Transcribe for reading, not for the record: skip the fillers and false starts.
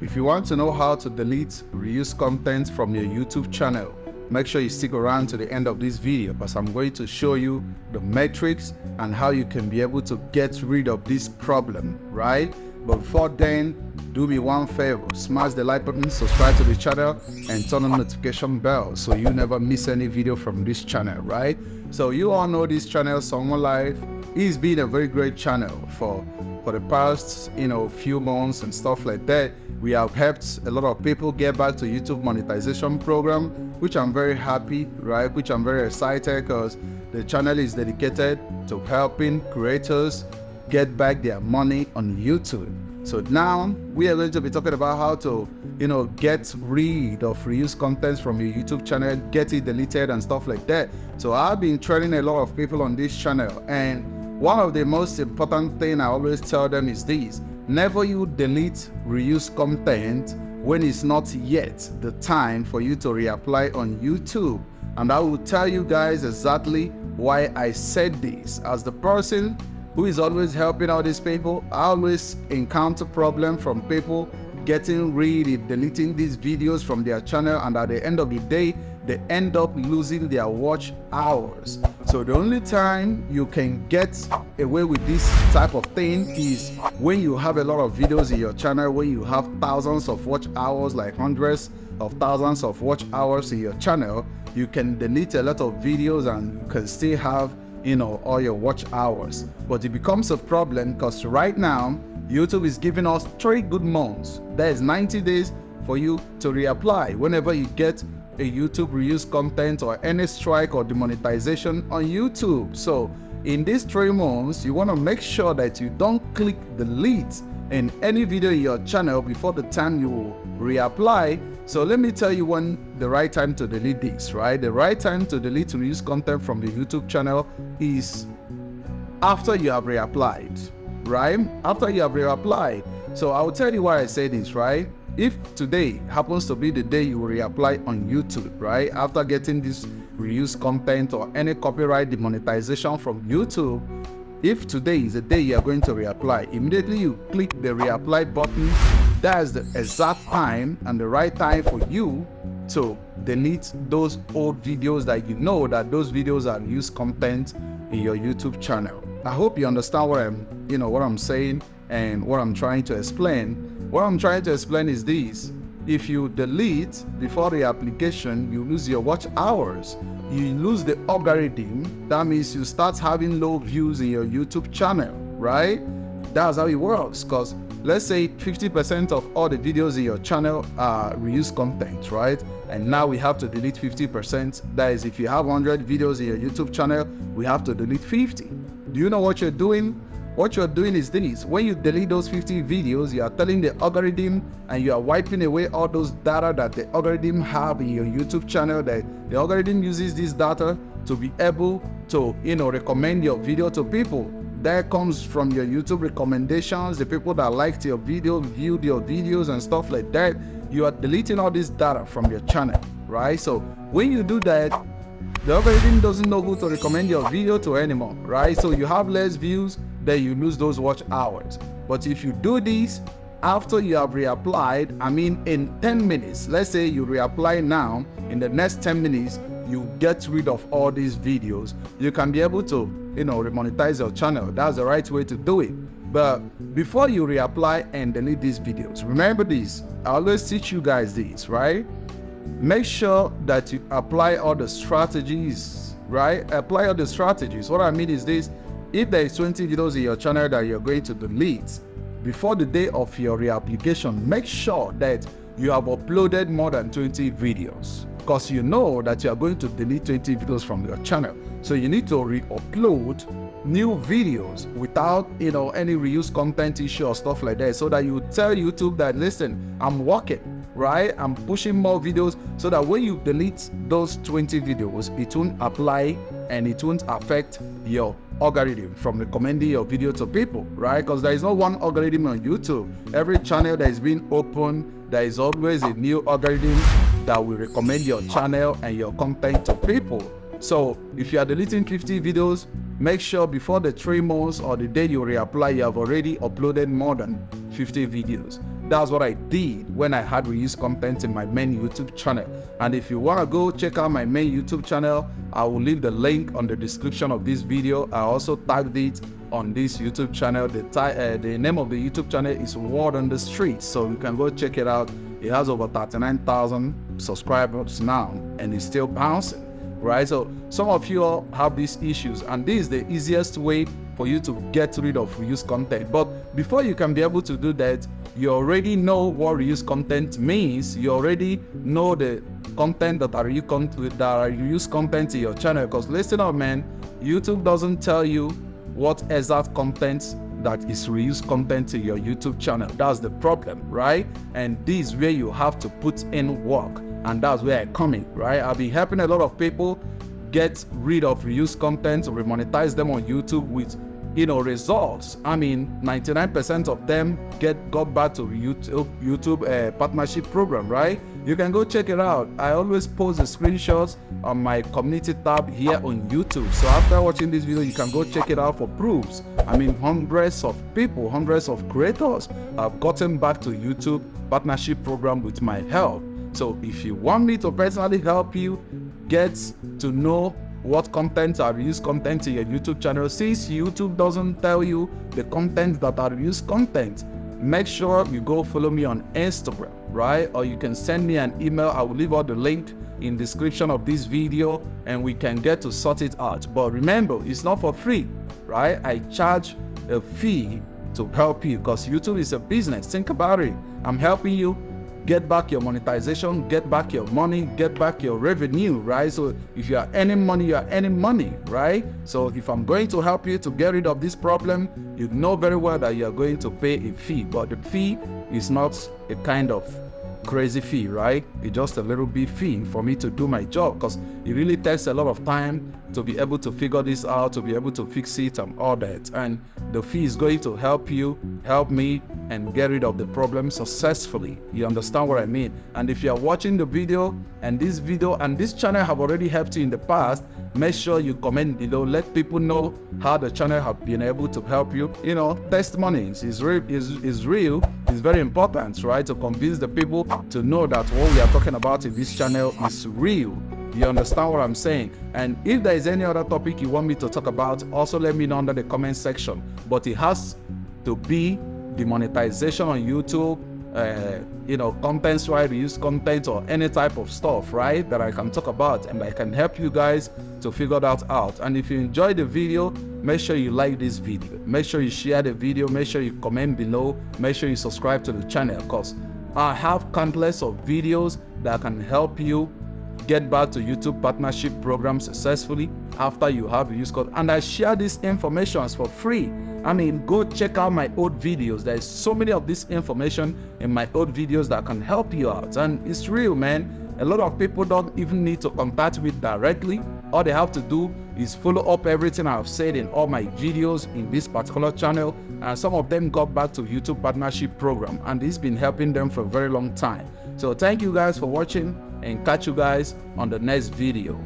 If you want to know how to delete reused content from your YouTube channel, make sure you stick around to the end of this video because I'm going to show you the metrics and how you can be able to get rid of this problem, right? But before then, do me one favor, smash the like button, subscribe to the channel, and turn on the notification bell so you never miss any video from this channel, right? So you all know this channel, Someone Life. It's been a very great channel for the past, few months and stuff like that. We have helped a lot of people get back to YouTube monetization program, which I'm very happy, right? Which I'm very excited because the channel is dedicated to helping creators get back their money on YouTube. So now we are going to be talking about how to, get rid of reused content from your YouTube channel, get it deleted and stuff like that. So I've been training a lot of people on this channel, and one of the most important thing I always tell them is this: never you delete reused content when it's not yet the time for you to reapply on YouTube. And I will tell you guys exactly why I said this. As the person who is always helping out these people, I always encounter problem from people getting rid of deleting these videos from their channel, and at the end of the day, they end up losing their watch hours. So the only time you can get away with this type of thing is when you have a lot of videos in your channel, when you have thousands of watch hours, like hundreds of thousands of watch hours in your channel. You can delete a lot of videos and you can still have all your watch hours. But it becomes a problem because right now YouTube is giving us 3 good months. That is 90 days for you to reapply whenever you get a YouTube reused content or any strike or demonetization on YouTube. So in these 3 months, you want to make sure that you don't click delete in any video in your channel before the time you reapply. So let me tell you when the right time to delete this, right? The right time to delete reused content from the YouTube channel is after you have reapplied, right? After you have reapplied. So I will tell you why I say this, right? If today happens to be the day you will reapply on YouTube, right? After getting this reused content or any copyright demonetization from YouTube, if today is the day you are going to reapply, immediately you click the reapply button. That's the exact time and the right time for you to delete those old videos that you know that those videos are used content in your YouTube channel. I hope you understand what I'm saying and what I'm trying to explain. What I'm trying to explain is this: if you delete before the application, you lose your watch hours. You lose the algorithm. That means you start having low views in your YouTube channel, right? That's how it works. Because let's say 50% of all the videos in your channel are reused content, right? And now we have to delete 50%. That is, if you have 100 videos in your YouTube channel, we have to delete 50. Do you know what you're doing? What you're doing is this: when you delete those 50 videos, you are telling the algorithm and you are wiping away all those data that the algorithm have in your YouTube channel, that the algorithm uses this data to be able to, recommend your video to people. That comes from your YouTube recommendations, the people that liked your video, viewed your videos and stuff like that. You are deleting all this data from your channel, right? So when you do that, the algorithm doesn't know who to recommend your video to anymore, right? So you have less views, then you lose those watch hours. But if you do this after you have reapplied, in 10 minutes, let's say you reapply now, in the next 10 minutes, you get rid of all these videos, you can be able to, remonetize your channel. That's the right way to do it. But before you reapply and delete these videos, remember this: I always teach you guys this, right? Make sure that you apply all the strategies, right? Apply all the strategies. What I mean is this: if there is 20 videos in your channel that you're going to delete before the day of your reapplication, make sure that you have uploaded more than 20 videos, because you know that you are going to delete 20 videos from your channel. So you need to re-upload new videos without any reused content issue or stuff like that, so that you tell YouTube that, listen, I'm working, right? I'm pushing more videos, so that when you delete those 20 videos, it won't apply and it won't affect your algorithm from recommending your video to people, right? Because there is no one algorithm on YouTube. Every channel that is being opened, there is always a new algorithm that will recommend your channel and your content to people. So if you are deleting 50 videos, make sure before the 3 months or the day you reapply, you have already uploaded more than 50 videos. That's what I did when I had reused content in my main YouTube channel. And if you want to go check out my main YouTube channel, I will leave the link on the description of this video. I also tagged it on this YouTube channel. The name of the YouTube channel is Word on the Street, so you can go check it out. It has over 39,000 subscribers now, and it's still bouncing, right? So some of you all have these issues, and this is the easiest way for you to get rid of reused content. But before you can be able to do that, you already know what reused content means. You already know the content that are reused content in your channel. Because listen up, man, YouTube doesn't tell you what exact content that is reused content in your YouTube channel. That's the problem, right? And this is where you have to put in work, and that's where I come in, right? I've been helping a lot of people get rid of reused content, remonetize them on YouTube with results. I mean, 99% of them got back to YouTube partnership program, right? You can go check it out. I always post the screenshots on my community tab here on YouTube. So after watching this video, you can go check it out for proofs. I mean, hundreds of people, hundreds of creators have gotten back to YouTube partnership program with my help. So if you want me to personally help you get to know what content are reused content in your YouTube channel, since YouTube doesn't tell you the content that are reused content, make sure you go follow me on Instagram, right? Or you can send me an email. I will leave all the link in the description of this video, and we can get to sort it out. But remember, it's not for free, right? I charge a fee to help you, because YouTube is a business. Think about it. I'm helping you get back your monetization, get back your money, get back your revenue, right? So if you are earning money, you are earning money, right? So if I'm going to help you to get rid of this problem, you know very well that you are going to pay a fee. But the fee is not a kind of crazy fee, right? It's just a little bit fee for me to do my job, because it really takes a lot of time to be able to figure this out, to be able to fix it and all that. And the fee is going to help you, help me, and get rid of the problem successfully. You understand what I mean? And if you are watching the video and this channel have already helped you in the past, make sure you comment below. Let people know how the channel have been able to help you. Testimonies is real. It's very important, right? To convince the people to know that what we are talking about in this channel is real. You understand what I'm saying? And if there is any other topic you want me to talk about, also let me know under the comment section. But it has to be the monetization on YouTube, contents, right? Reused content or any type of stuff, right? That I can talk about, and I can help you guys to figure that out. And if you enjoyed the video, make sure you like this video. Make sure you share the video. Make sure you comment below. Make sure you subscribe to the channel, because I have countless of videos that can help you get back to YouTube partnership program successfully after you have reused content. And I share these informations for free. I mean, go check out my old videos. There's so many of this information in my old videos that can help you out. And it's real, man. A lot of people don't even need to contact me directly. All they have to do is follow up everything I've said in all my videos in this particular channel. And some of them got back to YouTube partnership program, and it's been helping them for a very long time. So thank you guys for watching, and catch you guys on the next video.